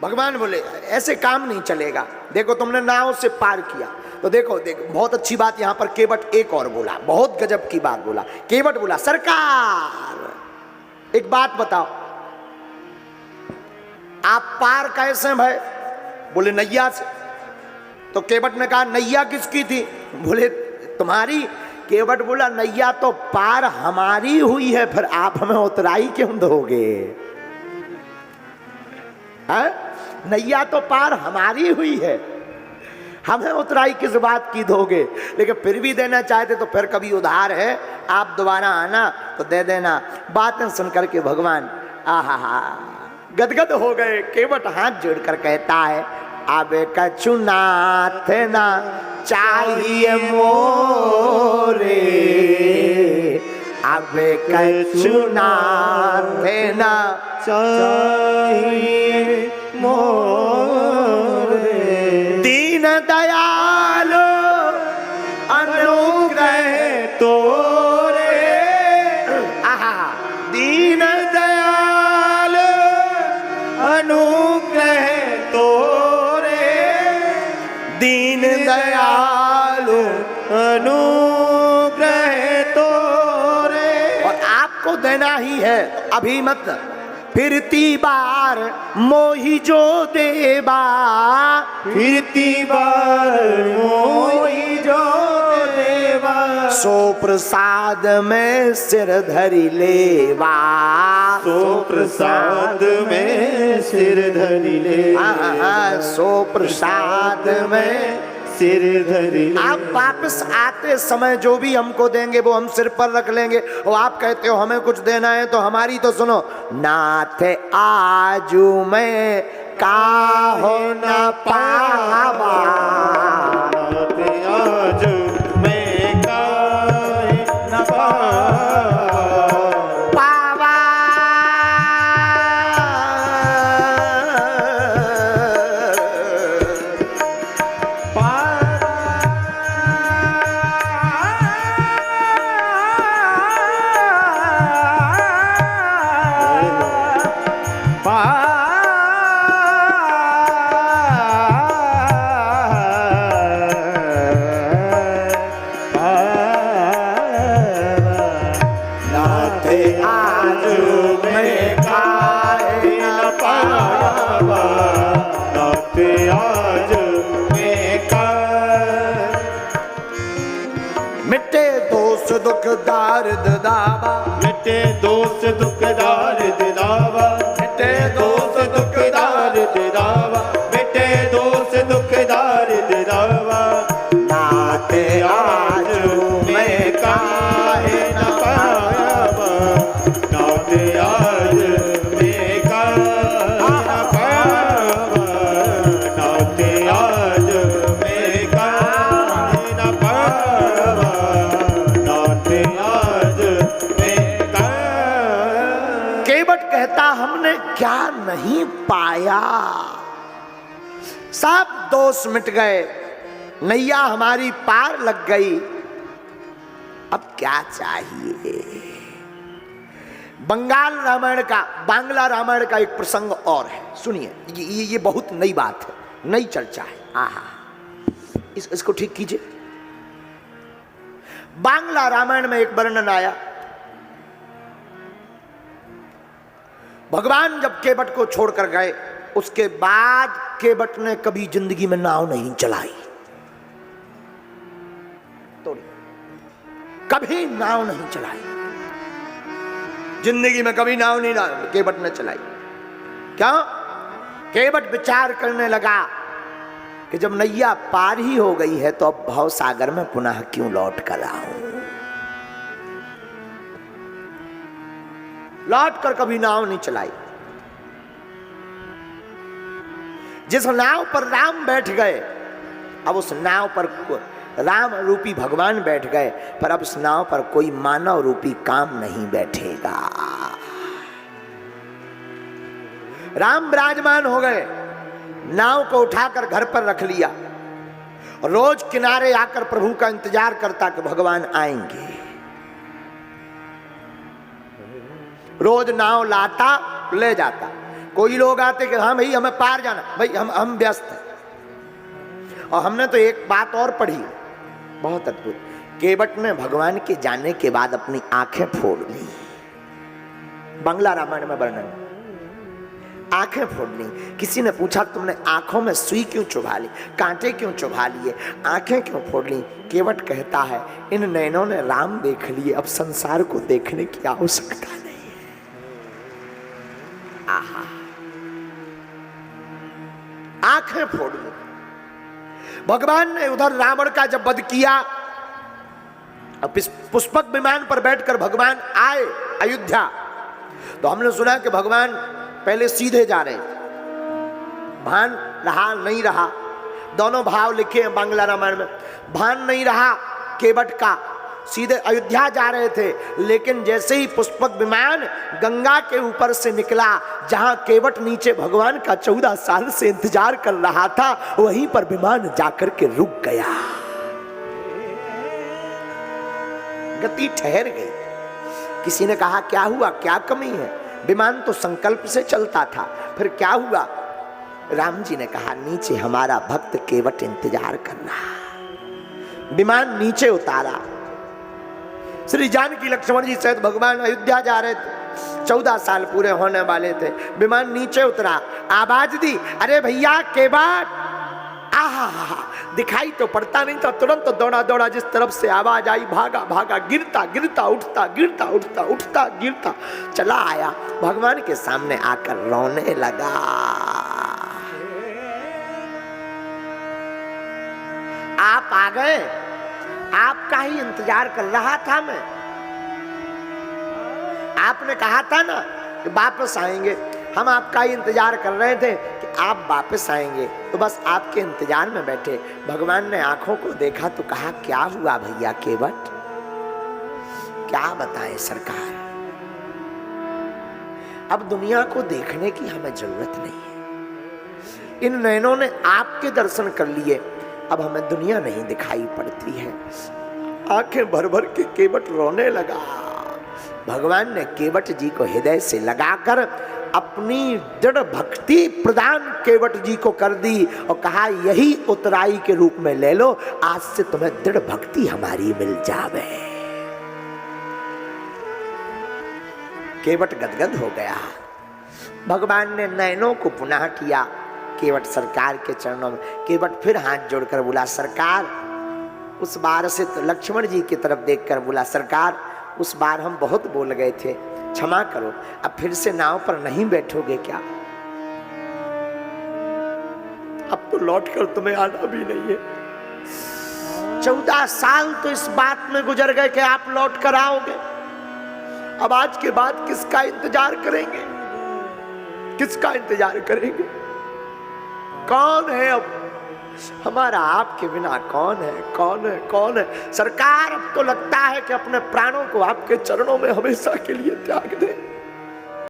भगवान बोले ऐसे काम नहीं चलेगा। देखो तुमने नाव से पार किया तो देखो बहुत अच्छी बात यहां पर केवट एक और बोला, बहुत गजब की बात बोला। केवट बोला सरकार एक बात बताओ, आप पार कैसे भय? बोले नैया से। तो केवट ने कहा नैया किसकी थी? बोले तुम्हारी। केवट बोला नैया तो पार हमारी हुई है, फिर आप हमें उतराई क्यों दोगे? नैया तो पार हमारी हुई है, हमें उतराई किस बात की दोगे? लेकिन फिर भी देना चाहते तो फिर कभी उधार है, आप दोबारा आना तो दे देना। बातें सुनकर के भगवान आहा गदगद हो गए। केवट हाथ जोड़कर कहता है अब कछु नाथ ना चाहिए मोरे, अब कछु नाथ ना चाहिए मोरे। दीन दयालो अनुग्रह तोरे, आहा दीन दयालो अनुग्रह तोरे, दीन दयालो अनुग्रह तोरे। और आपको देना ही है, अभी मत फिरती बार मोही जो देवा, फिरती बार मोही जो देवा, सो प्रसाद में सिर धरी लेवा, सो प्रसाद में सिर धरी लेवा, सो प्रसाद में सिर धरी। आप वापस आते समय जो भी हमको देंगे वो हम सिर पर रख लेंगे। और आप कहते हो हमें कुछ देना है तो हमारी तो सुनो। नाथ आजू में काहो न पावा, नाथ आजू में काहे न पावा, दुख दार्द दावा, मिटे दोष दुख दार्द दावा, मिटे दोष दुख दार्द दावा, मिटे दोष दुख दार्द दावा। नाथ आज मैं काहे न पावा, नाथ आज मैं काहे न पावा, नाथ आज मैं काहे न पावा, कहता हमने क्या नहीं पाया, सब दोष मिट गए, नैया हमारी पार लग गई, अब क्या चाहिए? बांग्ला रामायण का एक प्रसंग और है, सुनिए। ये बहुत नई बात है, नई चर्चा है। आहा इसको ठीक कीजिए। बांग्ला रामायण में एक वर्णन आया, भगवान जब केवट को छोड़कर गए उसके बाद केवट ने कभी जिंदगी में नाव नहीं चलाई, कभी नाव नहीं चलाई, जिंदगी में कभी नाव नहीं केवट ने चलाई। क्यों? केवट विचार करने लगा कि जब नैया पार ही हो गई है तो अब भव सागर में पुनः क्यों लौट कर आऊं, लौट कर कभी नाव नहीं चलाई। जिस नाव पर राम बैठ गए, अब उस नाव पर राम रूपी भगवान बैठ गए, पर अब उस नाव पर कोई मानव रूपी काम नहीं बैठेगा। राम विराजमान हो गए, नाव को उठाकर घर पर रख लिया, रोज किनारे आकर प्रभु का इंतजार करता कि भगवान आएंगे। रोज नाव लाता ले जाता, कोई लोग आते कि हाँ भाई हमें पार जाना, भाई हम व्यस्त हैं। और हमने तो एक बात और पढ़ी, बहुत अद्भुत, केवट ने भगवान के जाने के बाद अपनी आंखें फोड़ ली। बंगला रामायण में वर्णन, आंखें फोड़ ली। किसी ने पूछा तुमने आंखों में सुई क्यों चुभा ली, कांटे क्यों चुभा लिए, आंखें क्यों फोड़ ली? केवट कहता है इन नैनों ने राम देख लिए, अब संसार को देखने की आवश्यकता नहीं है। आहा, आंखें फोड़ ली। भगवान ने उधर रावण का जब वध किया, अब इस पुष्पक विमान पर बैठकर भगवान आए अयोध्या, तो हमने सुना कि भगवान पहले सीधे जा रहे थे, भान रहा नहीं रहा, दोनों भाव लिखे हैं बांग्ला रामायण में। भान नहीं रहा केवट का, सीधे अयोध्या जा रहे थे, लेकिन जैसे ही पुष्पक विमान गंगा के ऊपर से निकला, जहां केवट नीचे भगवान का 14 साल से इंतजार कर रहा था, वहीं पर विमान जाकर के रुक गया, गति ठहर गई। किसी ने कहा क्या हुआ, क्या कमी है? विमान तो संकल्प से चलता था, फिर क्या हुआ? राम जी ने कहा नीचे हमारा भक्त केवट इंतजार कर रहा। विमान नीचे उतारा, श्री जानकी लक्ष्मण जी सहित भगवान अयोध्या जा रहे थे, 14 साल पूरे होने वाले थे। विमान नीचे उतरा, आवाज दी, अरे भैया केवट। आहा, दिखाई तो पड़ता नहीं था, तुरंत दौड़ा दौड़ा जिस तरफ से आवाज आई, भागा भागा, गिरता गिरता उठता, गिरता उठता, उठता गिरता चला आया, भगवान के सामने आकर रोने लगा। आप आ गए, आपका ही इंतजार कर रहा था मैं। आपने कहा था ना कि वापस आएंगे, हम आपका ही इंतजार कर रहे थे कि आप वापस आएंगे, तो बस आपके इंतजार में बैठे। भगवान ने आंखों को देखा तो कहा क्या हुआ भैया केवट, क्या बताएं सरकार, अब दुनिया को देखने की हमें जरूरत नहीं है, इन नैनों ने आपके दर्शन कर लिए, अब हमें दुनिया नहीं दिखाई पड़ती है। आंखें भर भर के केवट रोने लगा। भगवान ने केवट जी को हृदय से लगाकर अपनी दृढ़ भक्ति प्रदान केवट जी को कर दी और कहा यही उतराई के रूप में ले लो, आज से तुम्हें दृढ़ भक्ति हमारी मिल जावे। केवट गदगद हो गया। भगवान ने नैनों को पुनः किया केवट सरकार के चरणों में। केवट फिर हाथ जोड़कर बोला सरकार, उस बार से तो लक्ष्मण जी की तरफ देखकर बोला सरकार, उस बार हम बहुत बोल गए थे, क्षमा करो, अब फिर से नाव पर नहीं बैठोगे क्या? अब तो लौट कर तुम्हें आना भी नहीं है। 14 साल तो इस बात में गुजर गए कि आप लौट कर आओगे, अब आज के बाद किसका इंतजार करेंगे, किसका इंतजार करेंगे? कौन है अब हमारा आपके बिना, कौन है, कौन है, कौन है? सरकार अब तो लगता है कि अपने प्राणों को आपके चरणों में हमेशा के लिए त्याग दे।